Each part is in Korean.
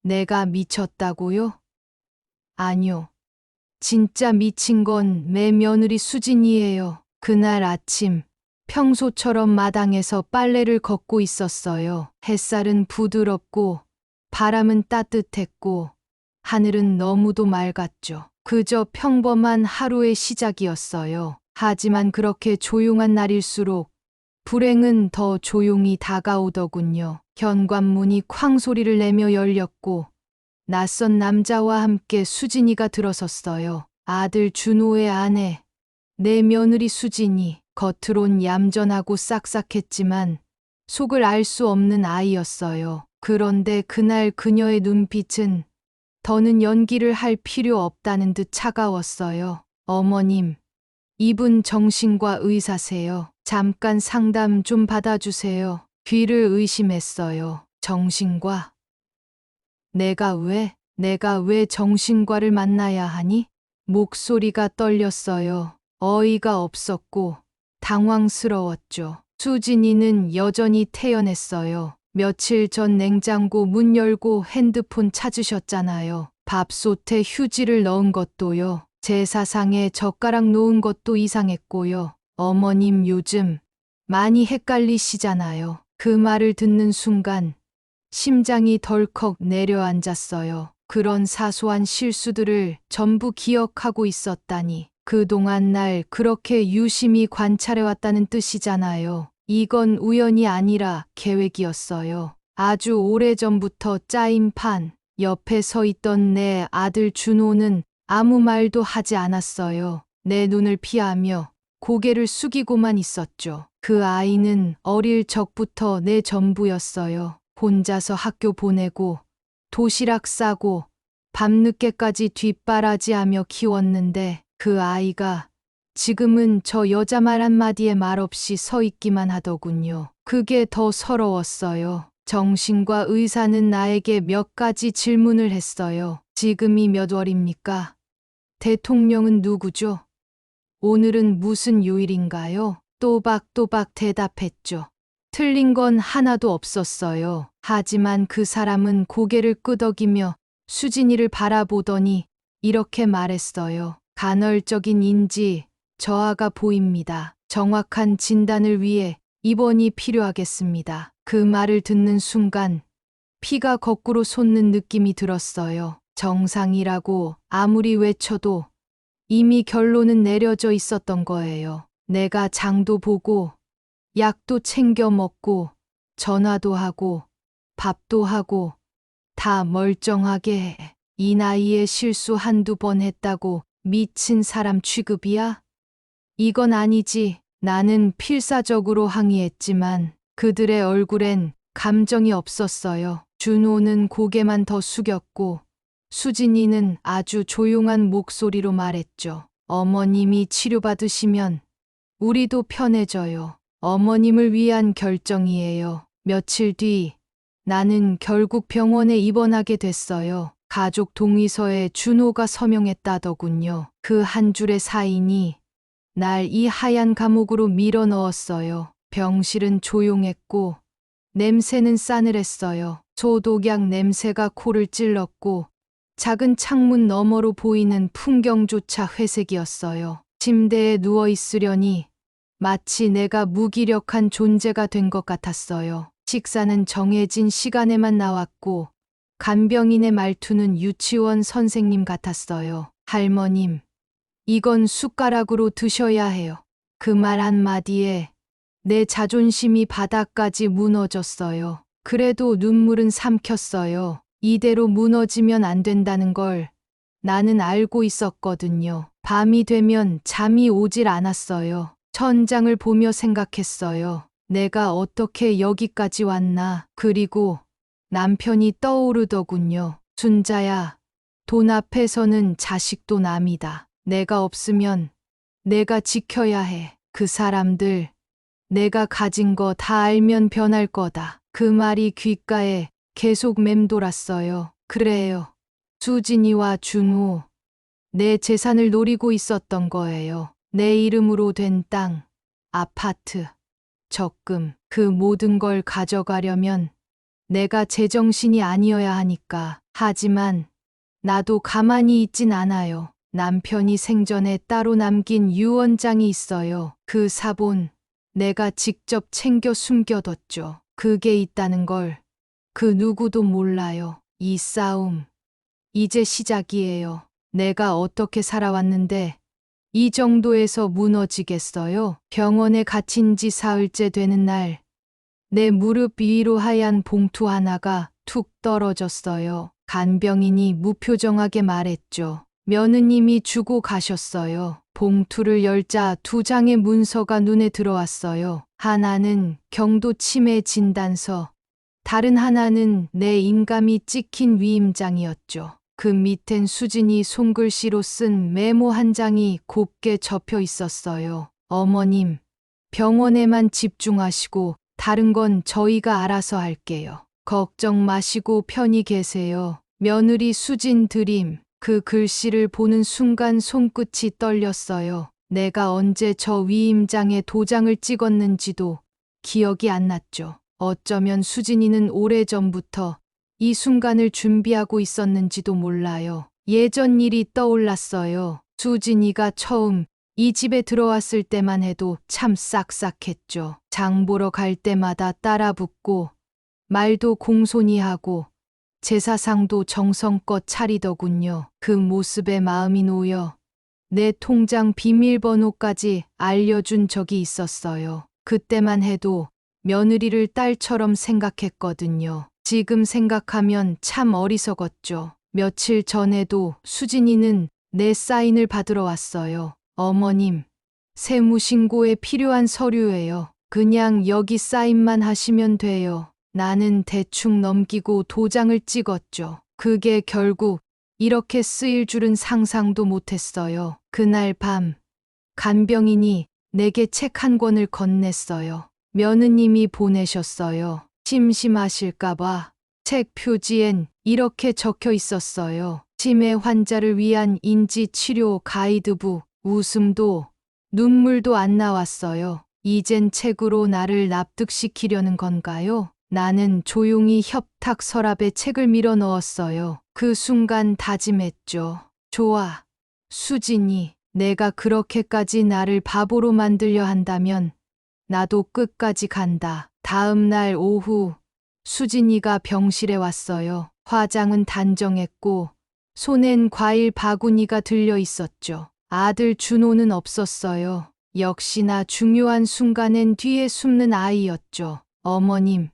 내가 미쳤다고요? 아뇨. 진짜 미친 건 내 며느리 수진이에요. 그날 아침 평소처럼 마당에서 빨래를 걷고 있었어요. 햇살은 부드럽고 바람은 따뜻했고 하늘은 너무도 맑았죠. 그저 평범한 하루의 시작이었어요. 하지만 그렇게 조용한 날일수록 불행은 더 조용히 다가오더군요. 현관문이 쾅 소리를 내며 열렸고 낯선 남자와 함께 수진이가 들어섰어요. 아들 준호의 아내, 내 며느리 수진이. 겉으론 얌전하고 싹싹했지만 속을 알 수 없는 아이였어요. 그런데 그날 그녀의 눈빛은 더는 연기를 할 필요 없다는 듯 차가웠어요. 어머님, 이분 정신과 의사세요. 잠깐 상담 좀 받아주세요. 귀를 의심했어요. 정신과? 내가 왜 정신과를 만나야 하니? 목소리가 떨렸어요. 어이가 없었고 당황스러웠죠. 수진이는 여전히 태연했어요. 며칠 전 냉장고 문 열고 핸드폰 찾으셨잖아요. 밥솥에 휴지를 넣은 것도요. 제사상에 젓가락 놓은 것도 이상했고요. 어머님 요즘 많이 헷갈리시잖아요. 그 말을 듣는 순간 심장이 덜컥 내려앉았어요. 그런 사소한 실수들을 전부 기억하고 있었다니. 그동안 날 그렇게 유심히 관찰해왔다는 뜻이잖아요. 이건 우연이 아니라 계획이었어요. 아주 오래전부터 짜인 판. 옆에 서 있던 내 아들 준호는 아무 말도 하지 않았어요. 내 눈을 피하며 고개를 숙이고만 있었죠. 그 아이는 어릴 적부터 내 전부였어요. 혼자서 학교 보내고 도시락 싸고 밤늦게까지 뒷바라지하며 키웠는데 그 아이가 지금은 저 여자 말 한마디에 말없이 서 있기만 하더군요. 그게 더 서러웠어요. 정신과 의사는 나에게 몇 가지 질문을 했어요. 지금이 몇 월입니까? 대통령은 누구죠? 오늘은 무슨 요일인가요? 또박또박 대답했죠. 틀린 건 하나도 없었어요. 하지만 그 사람은 고개를 끄덕이며 수진이를 바라보더니 이렇게 말했어요. 간헐적인 인지 저하가 보입니다. 정확한 진단을 위해 입원이 필요하겠습니다. 그 말을 듣는 순간 피가 거꾸로 솟는 느낌이 들었어요. 정상이라고 아무리 외쳐도 이미 결론은 내려져 있었던 거예요. 내가 장도 보고 약도 챙겨 먹고 전화도 하고 밥도 하고 다 멀쩡하게 해. 이 나이에 실수 한두 번 했다고 미친 사람 취급이야? 이건 아니지. 나는 필사적으로 항의했지만 그들의 얼굴엔 감정이 없었어요. 준호는 고개만 더 숙였고 수진이는 아주 조용한 목소리로 말했죠. 어머님이 치료받으시면 우리도 편해져요. 어머님을 위한 결정이에요. 며칠 뒤 나는 결국 병원에 입원하게 됐어요. 가족 동의서에 준호가 서명했다더군요. 그 한 줄의 사인이 날 이 하얀 감옥으로 밀어 넣었어요. 병실은 조용했고 냄새는 싸늘했어요. 소독약 냄새가 코를 찔렀고 작은 창문 너머로 보이는 풍경조차 회색이었어요. 침대에 누워 있으려니 마치 내가 무기력한 존재가 된 것 같았어요. 식사는 정해진 시간에만 나왔고 간병인의 말투는 유치원 선생님 같았어요. 할머님, 이건 숟가락으로 드셔야 해요. 그 말 한마디에 내 자존심이 바닥까지 무너졌어요. 그래도 눈물은 삼켰어요. 이대로 무너지면 안 된다는 걸 나는 알고 있었거든요. 밤이 되면 잠이 오질 않았어요. 천장을 보며 생각했어요. 내가 어떻게 여기까지 왔나. 그리고 남편이 떠오르더군요. 순자야, 돈 앞에서는 자식도 남이다. 내가 없으면 내가 지켜야 해. 그 사람들 내가 가진 거 다 알면 변할 거다. 그 말이 귓가에 계속 맴돌았어요. 그래요. 수진이와 준호, 내 재산을 노리고 있었던 거예요. 내 이름으로 된 땅, 아파트, 적금, 그 모든 걸 가져가려면 내가 제정신이 아니어야 하니까. 하지만 나도 가만히 있진 않아요. 남편이 생전에 따로 남긴 유언장이 있어요. 그 사본 내가 직접 챙겨 숨겨뒀죠. 그게 있다는 걸 그 누구도 몰라요. 이 싸움 이제 시작이에요. 내가 어떻게 살아왔는데 이 정도에서 무너지겠어요? 병원에 갇힌 지 사흘째 되는 날, 내 무릎 위로 하얀 봉투 하나가 툭 떨어졌어요. 간병인이 무표정하게 말했죠. 며느님이 주고 가셨어요. 봉투를 열자 두 장의 문서가 눈에 들어왔어요. 하나는 경도 치매 진단서, 다른 하나는 내 인감이 찍힌 위임장이었죠. 그 밑엔 수진이 손글씨로 쓴 메모 한 장이 곱게 접혀 있었어요. 어머님, 병원에만 집중하시고 다른 건 저희가 알아서 할게요. 걱정 마시고 편히 계세요. 며느리 수진 드림. 그 글씨를 보는 순간 손끝이 떨렸어요. 내가 언제 저 위임장에 도장을 찍었는지도 기억이 안 났죠. 어쩌면 수진이는 오래전부터 이 순간을 준비하고 있었는지도 몰라요. 예전 일이 떠올랐어요. 수진이가 처음 이 집에 들어왔을 때만 해도 참 싹싹했죠. 장 보러 갈 때마다 따라붙고 말도 공손히 하고 제사상도 정성껏 차리더군요. 그 모습에 마음이 놓여 내 통장 비밀번호까지 알려준 적이 있었어요. 그때만 해도 며느리를 딸처럼 생각했거든요. 지금 생각하면 참 어리석었죠. 며칠 전에도 수진이는 내 사인을 받으러 왔어요. 어머님, 세무신고에 필요한 서류예요. 그냥 여기 사인만 하시면 돼요. 나는 대충 넘기고 도장을 찍었죠. 그게 결국 이렇게 쓰일 줄은 상상도 못했어요. 그날 밤, 간병인이 내게 책 한 권을 건넸어요. 며느님이 보내셨어요. 심심하실까봐. 책 표지엔 이렇게 적혀 있었어요. 치매 환자를 위한 인지치료 가이드북. 웃음도 눈물도 안 나왔어요. 이젠 책으로 나를 납득시키려는 건가요? 나는 조용히 협탁 서랍에 책을 밀어 넣었어요. 그 순간 다짐했죠. 좋아. 수진이, 내가 그렇게까지 나를 바보로 만들려 한다면 나도 끝까지 간다. 다음 날 오후 수진이가 병실에 왔어요. 화장은 단정했고 손엔 과일 바구니가 들려 있었죠. 아들 준호는 없었어요. 역시나 중요한 순간엔 뒤에 숨는 아이였죠. 어머님,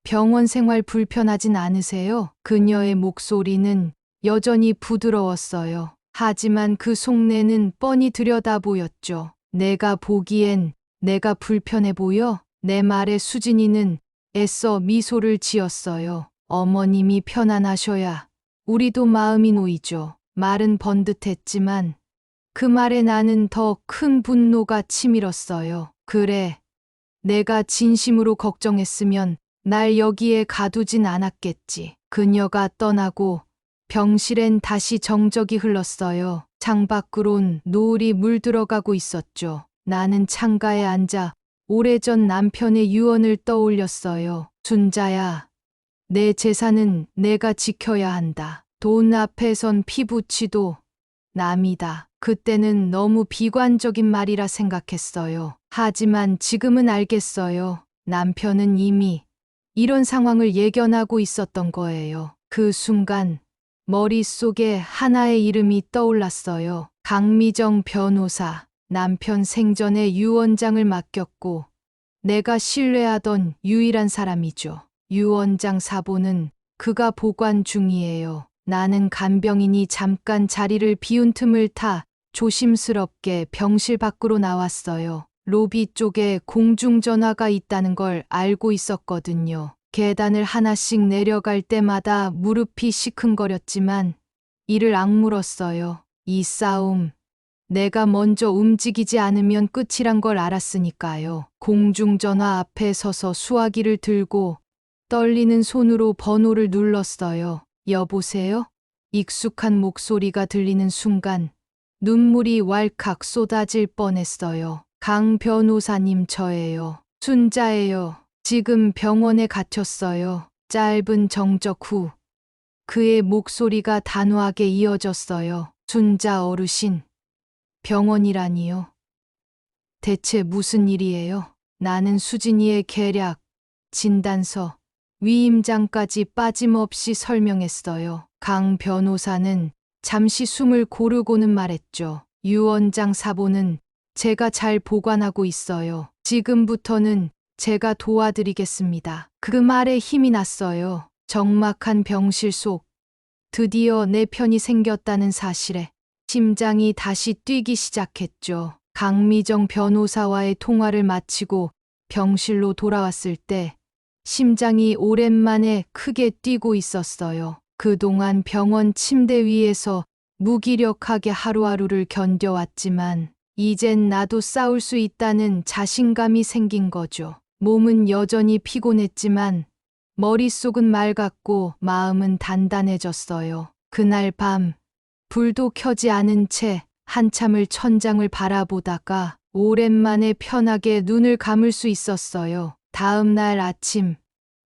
병원 생활 불편하진 않으세요? 그녀의 목소리는 여전히 부드러웠어요. 하지만 그 속내는 뻔히 들여다 보였죠. 내가 보기엔 내가 불편해 보여? 내 말에 수진이는 애써 미소를 지었어요. 어머님이 편안하셔야 우리도 마음이 놓이죠. 말은 번듯했지만 그 말에 나는 더 큰 분노가 치밀었어요. 그래, 내가 진심으로 걱정했으면 날 여기에 가두진 않았겠지. 그녀가 떠나고 병실엔 다시 정적이 흘렀어요. 창밖으론 노을이 물들어가고 있었죠. 나는 창가에 앉아 오래전 남편의 유언을 떠올렸어요. 순자야, 내 재산은 내가 지켜야 한다. 돈 앞에선 피부치도 남이다. 그때는 너무 비관적인 말이라 생각했어요. 하지만 지금은 알겠어요. 남편은 이미 이런 상황을 예견하고 있었던 거예요. 그 순간 머릿속에 하나의 이름이 떠올랐어요. 강미정 변호사. 남편 생전에 유언장을 맡겼고 내가 신뢰하던 유일한 사람이죠. 유언장 사본은 그가 보관 중이에요. 나는 간병인이 잠깐 자리를 비운 틈을 타 조심스럽게 병실 밖으로 나왔어요. 로비 쪽에 공중전화가 있다는 걸 알고 있었거든요. 계단을 하나씩 내려갈 때마다 무릎이 시큰거렸지만 이를 악물었어요. 이 싸움, 내가 먼저 움직이지 않으면 끝이란 걸 알았으니까요. 공중전화 앞에 서서 수화기를 들고 떨리는 손으로 번호를 눌렀어요. 여보세요? 익숙한 목소리가 들리는 순간 눈물이 왈칵 쏟아질 뻔했어요. 강 변호사님, 저예요. 순자예요. 지금 병원에 갇혔어요. 짧은 정적 후 그의 목소리가 단호하게 이어졌어요. 순자 어르신, 병원이라니요. 대체 무슨 일이에요? 나는 수진이의 계략, 진단서, 위임장까지 빠짐없이 설명했어요. 강 변호사는 잠시 숨을 고르고는 말했죠. 유 원장 사본은 제가 잘 보관하고 있어요. 지금부터는 제가 도와드리겠습니다. 그 말에 힘이 났어요. 적막한 병실 속 드디어 내 편이 생겼다는 사실에 심장이 다시 뛰기 시작했죠. 강미정 변호사와의 통화를 마치고 병실로 돌아왔을 때 심장이 오랜만에 크게 뛰고 있었어요. 그동안 병원 침대 위에서 무기력하게 하루하루를 견뎌왔지만 이젠 나도 싸울 수 있다는 자신감이 생긴 거죠. 몸은 여전히 피곤했지만 머릿속은 맑았고 마음은 단단해졌어요. 그날 밤 불도 켜지 않은 채 한참을 천장을 바라보다가 오랜만에 편하게 눈을 감을 수 있었어요. 다음 날 아침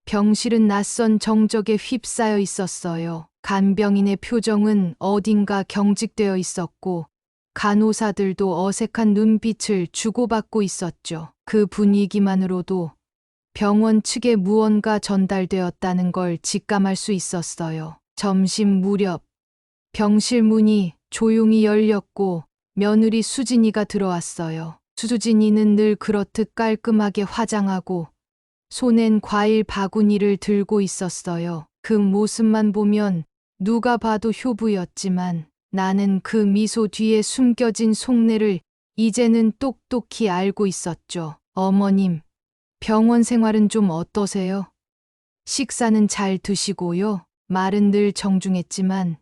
병실은 낯선 정적에 휩싸여 있었어요. 간병인의 표정은 어딘가 경직되어 있었고 간호사들도 어색한 눈빛을 주고받고 있었죠. 그 분위기만으로도 병원 측에 무언가 전달되었다는 걸 직감할 수 있었어요. 점심 무렵 병실 문이 조용히 열렸고 며느리 수진이가 들어왔어요. 수진이는 늘 그렇듯 깔끔하게 화장하고 손엔 과일 바구니를 들고 있었어요. 그 모습만 보면 누가 봐도 효부였지만 나는 그 미소 뒤에 숨겨진 속내를 이제는 똑똑히 알고 있었죠. 어머님, 병원 생활은 좀 어떠세요? 식사는 잘 드시고요. 말은 늘 정중했지만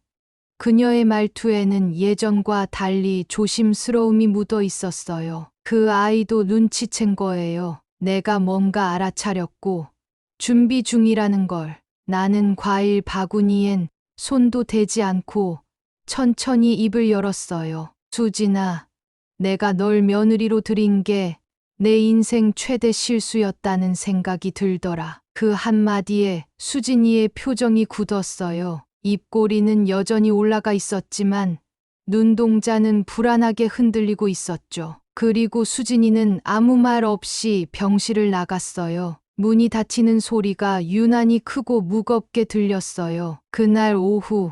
그녀의 말투에는 예전과 달리 조심스러움이 묻어 있었어요. 그 아이도 눈치챈 거예요. 내가 뭔가 알아차렸고 준비 중이라는 걸. 나는 과일 바구니엔 손도 대지 않고 천천히 입을 열었어요. 수진아, 내가 널 며느리로 들인 게 내 인생 최대 실수였다는 생각이 들더라. 그 한마디에 수진이의 표정이 굳었어요. 입꼬리는 여전히 올라가 있었지만 눈동자는 불안하게 흔들리고 있었죠. 그리고 수진이는 아무 말 없이 병실을 나갔어요. 문이 닫히는 소리가 유난히 크고 무겁게 들렸어요. 그날 오후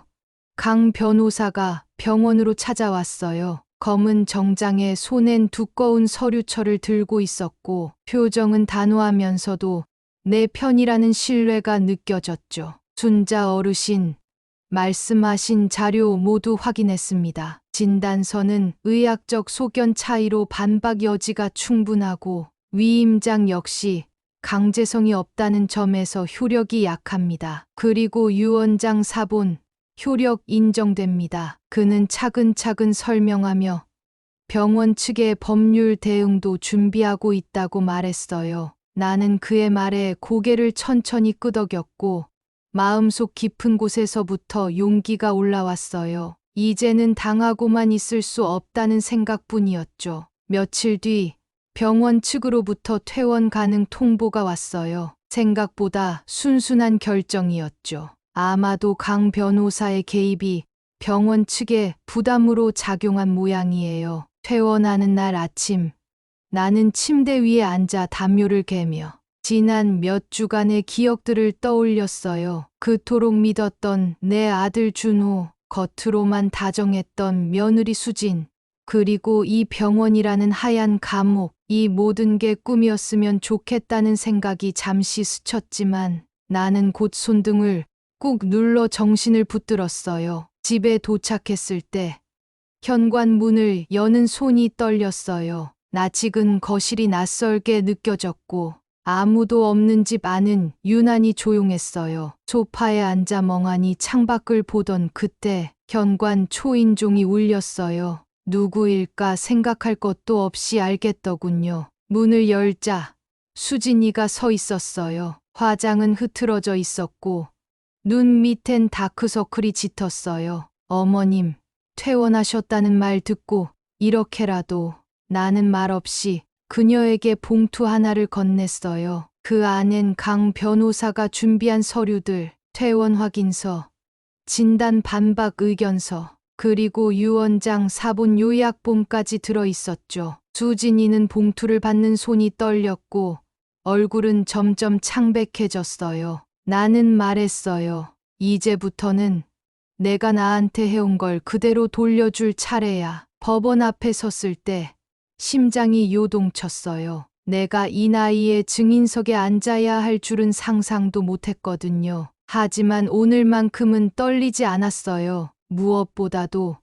강 변호사가 병원으로 찾아왔어요. 검은 정장에 손엔 두꺼운 서류철을 들고 있었고 표정은 단호하면서도 내 편이라는 신뢰가 느껴졌죠. 순자 어르신, 말씀하신 자료 모두 확인했습니다. 진단서는 의학적 소견 차이로 반박 여지가 충분하고 위임장 역시 강제성이 없다는 점에서 효력이 약합니다. 그리고 유 원장 사본, 효력 인정됩니다. 그는 차근차근 설명하며 병원 측의 법률 대응도 준비하고 있다고 말했어요. 나는 그의 말에 고개를 천천히 끄덕였고 마음속 깊은 곳에서부터 용기가 올라왔어요. 이제는 당하고만 있을 수 없다는 생각뿐이었죠. 며칠 뒤 병원 측으로부터 퇴원 가능 통보가 왔어요. 생각보다 순순한 결정이었죠. 아마도 강 변호사의 개입이 병원 측에 부담으로 작용한 모양이에요. 퇴원하는 날 아침, 나는 침대 위에 앉아 담요를 개며 지난 몇 주간의 기억들을 떠올렸어요. 그토록 믿었던 내 아들 준호, 겉으로만 다정했던 며느리 수진, 그리고 이 병원이라는 하얀 감옥, 이 모든 게 꿈이었으면 좋겠다는 생각이 잠시 스쳤지만 나는 곧 손등을 꾹 눌러 정신을 붙들었어요. 집에 도착했을 때 현관문을 여는 손이 떨렸어요. 낯익은 거실이 낯설게 느껴졌고 아무도 없는 집 안은 유난히 조용했어요. 소파에 앉아 멍하니 창밖을 보던 그때 현관 초인종이 울렸어요. 누구일까 생각할 것도 없이 알겠더군요. 문을 열자 수진이가 서 있었어요. 화장은 흐트러져 있었고 눈 밑엔 다크서클이 짙었어요. 어머님, 퇴원하셨다는 말 듣고 이렇게라도. 나는 말없이 그녀에게 봉투 하나를 건넸어요. 그 안엔 강 변호사가 준비한 서류들, 퇴원 확인서, 진단 반박 의견서, 그리고 유언장 사본 요약본까지 들어 있었죠. 수진이는 봉투를 받는 손이 떨렸고 얼굴은 점점 창백해졌어요. 나는 말했어요. 이제부터는 내가 나한테 해온 걸 그대로 돌려줄 차례야. 법원 앞에 섰을 때 심장이 요동쳤어요. 내가 이 나이에 증인석에 앉아야 할 줄은 상상도 못했거든요. 하지만 오늘만큼은 떨리지 않았어요. 무엇보다도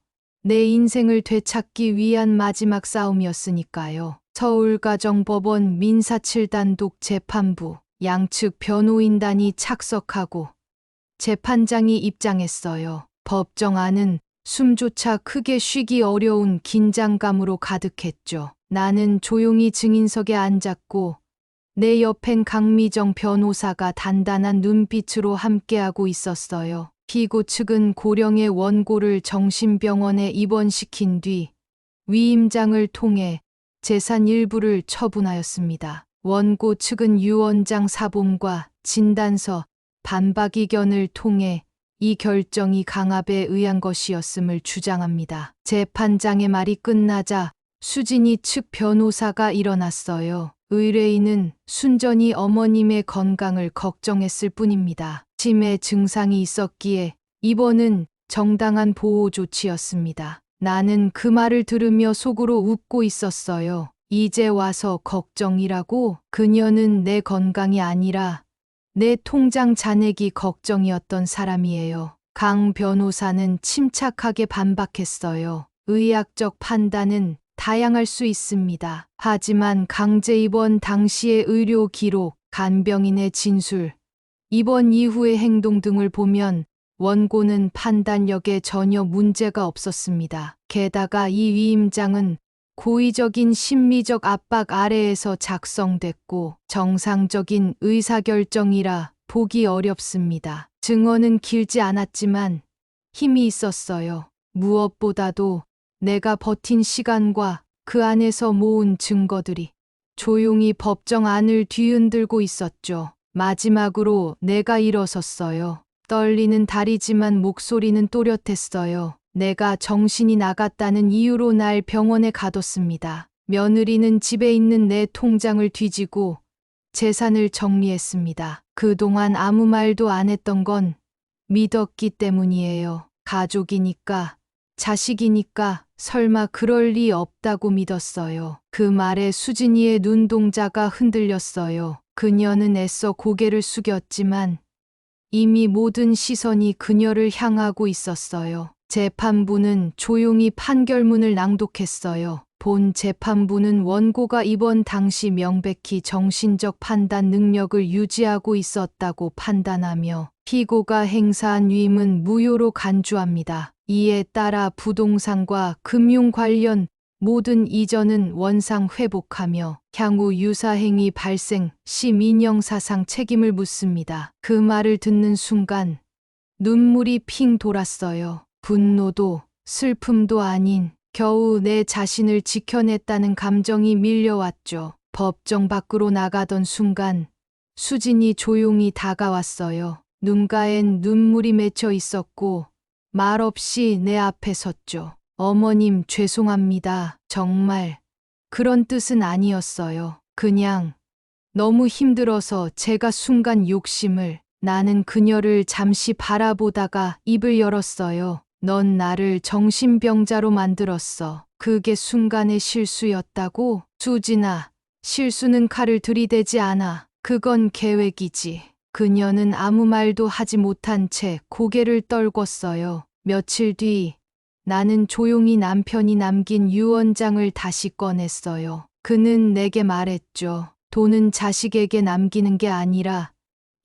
내 인생을 되찾기 위한 마지막 싸움이었으니까요. 서울가정법원 민사 7단독 재판부 양측 변호인단이 착석하고 재판장이 입장했어요. 법정 안은 숨조차 크게 쉬기 어려운 긴장감으로 가득했죠. 나는 조용히 증인석에 앉았고 내 옆엔 강미정 변호사가 단단한 눈빛으로 함께하고 있었어요. 피고 측은 고령의 원고를 정신병원에 입원시킨 뒤 위임장을 통해 재산 일부를 처분하였습니다. 원고 측은 유언장 사본과 진단서, 반박 의견을 통해 이 결정이 강압에 의한 것이었음을 주장합니다. 재판장의 말이 끝나자 수진이 측 변호사가 일어났어요. 의뢰인은 순전히 어머님의 건강을 걱정했을 뿐입니다. 치매 증상이 있었기에 입원은 정당한 보호 조치였습니다. 나는 그 말을 들으며 속으로 웃고 있었어요. 이제 와서 걱정이라고? 그녀는 내 건강이 아니라 내 통장 잔액이 걱정이었던 사람이에요. 강 변호사는 침착하게 반박했어요. 의학적 판단은 다양할 수 있습니다. 하지만 강제 입원 당시의 의료 기록, 간병인의 진술, 입원 이후의 행동 등을 보면 원고는 판단력에 전혀 문제가 없었습니다. 게다가 이 위임장은 고의적인 심리적 압박 아래에서 작성됐고 정상적인 의사결정이라 보기 어렵습니다. 증언은 길지 않았지만 힘이 있었어요. 무엇보다도 내가 버틴 시간과 그 안에서 모은 증거들이 조용히 법정 안을 뒤흔들고 있었죠. 마지막으로 내가 일어섰어요. 떨리는 다리지만 목소리는 또렷했어요. 내가 정신이 나갔다는 이유로 날 병원에 가뒀습니다. 며느리는 집에 있는 내 통장을 뒤지고 재산을 정리했습니다. 그동안 아무 말도 안 했던 건 믿었기 때문이에요. 가족이니까, 자식이니까 설마 그럴 리 없다고 믿었어요. 그 말에 수진이의 눈동자가 흔들렸어요. 그녀는 애써 고개를 숙였지만 이미 모든 시선이 그녀를 향하고 있었어요. 재판부는 조용히 판결문을 낭독했어요. 본 재판부는 원고가 입원 당시 명백히 정신적 판단 능력을 유지하고 있었다고 판단하며 피고가 행사한 위임은 무효로 간주합니다. 이에 따라 부동산과 금융 관련 모든 이전은 원상 회복하며 향후 유사행위 발생 시 민형사상 책임을 묻습니다. 그 말을 듣는 순간 눈물이 핑 돌았어요. 분노도 슬픔도 아닌 겨우 내 자신을 지켜냈다는 감정이 밀려왔죠. 법정 밖으로 나가던 순간 수진이 조용히 다가왔어요. 눈가엔 눈물이 맺혀 있었고 말없이 내 앞에 섰죠. 어머님 죄송합니다. 정말 그런 뜻은 아니었어요. 그냥 너무 힘들어서 제가 순간 욕심을. 나는 그녀를 잠시 바라보다가 입을 열었어요. 넌 나를 정신병자로 만들었어. 그게 순간의 실수였다고? 수진아, 실수는 칼을 들이대지 않아. 그건 계획이지. 그녀는 아무 말도 하지 못한 채 고개를 떨궜어요. 며칠 뒤 나는 조용히 남편이 남긴 유언장을 다시 꺼냈어요. 그는 내게 말했죠. 돈은 자식에게 남기는 게 아니라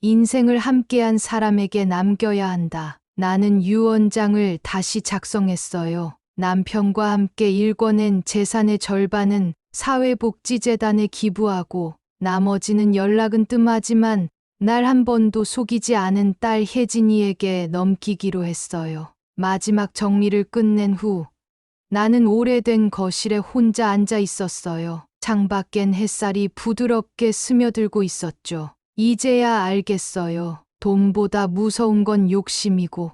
인생을 함께한 사람에게 남겨야 한다. 나는 유언장을 다시 작성했어요. 남편과 함께 읽어낸 재산의 절반은 사회복지재단에 기부하고 나머지는 연락은 뜸하지만 날 한 번도 속이지 않은 딸 혜진이에게 넘기기로 했어요. 마지막 정리를 끝낸 후 나는 오래된 거실에 혼자 앉아 있었어요. 창밖엔 햇살이 부드럽게 스며들고 있었죠. 이제야 알겠어요. 돈보다 무서운 건 욕심이고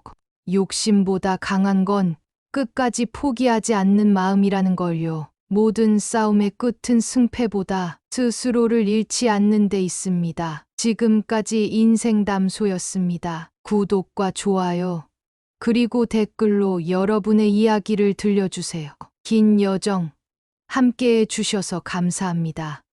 욕심보다 강한 건 끝까지 포기하지 않는 마음이라는 걸요. 모든 싸움의 끝은 승패보다 스스로를 잃지 않는 데 있습니다. 지금까지 인생담소였습니다. 구독과 좋아요, 그리고 댓글로 여러분의 이야기를 들려주세요. 긴 여정 함께해 주셔서 감사합니다.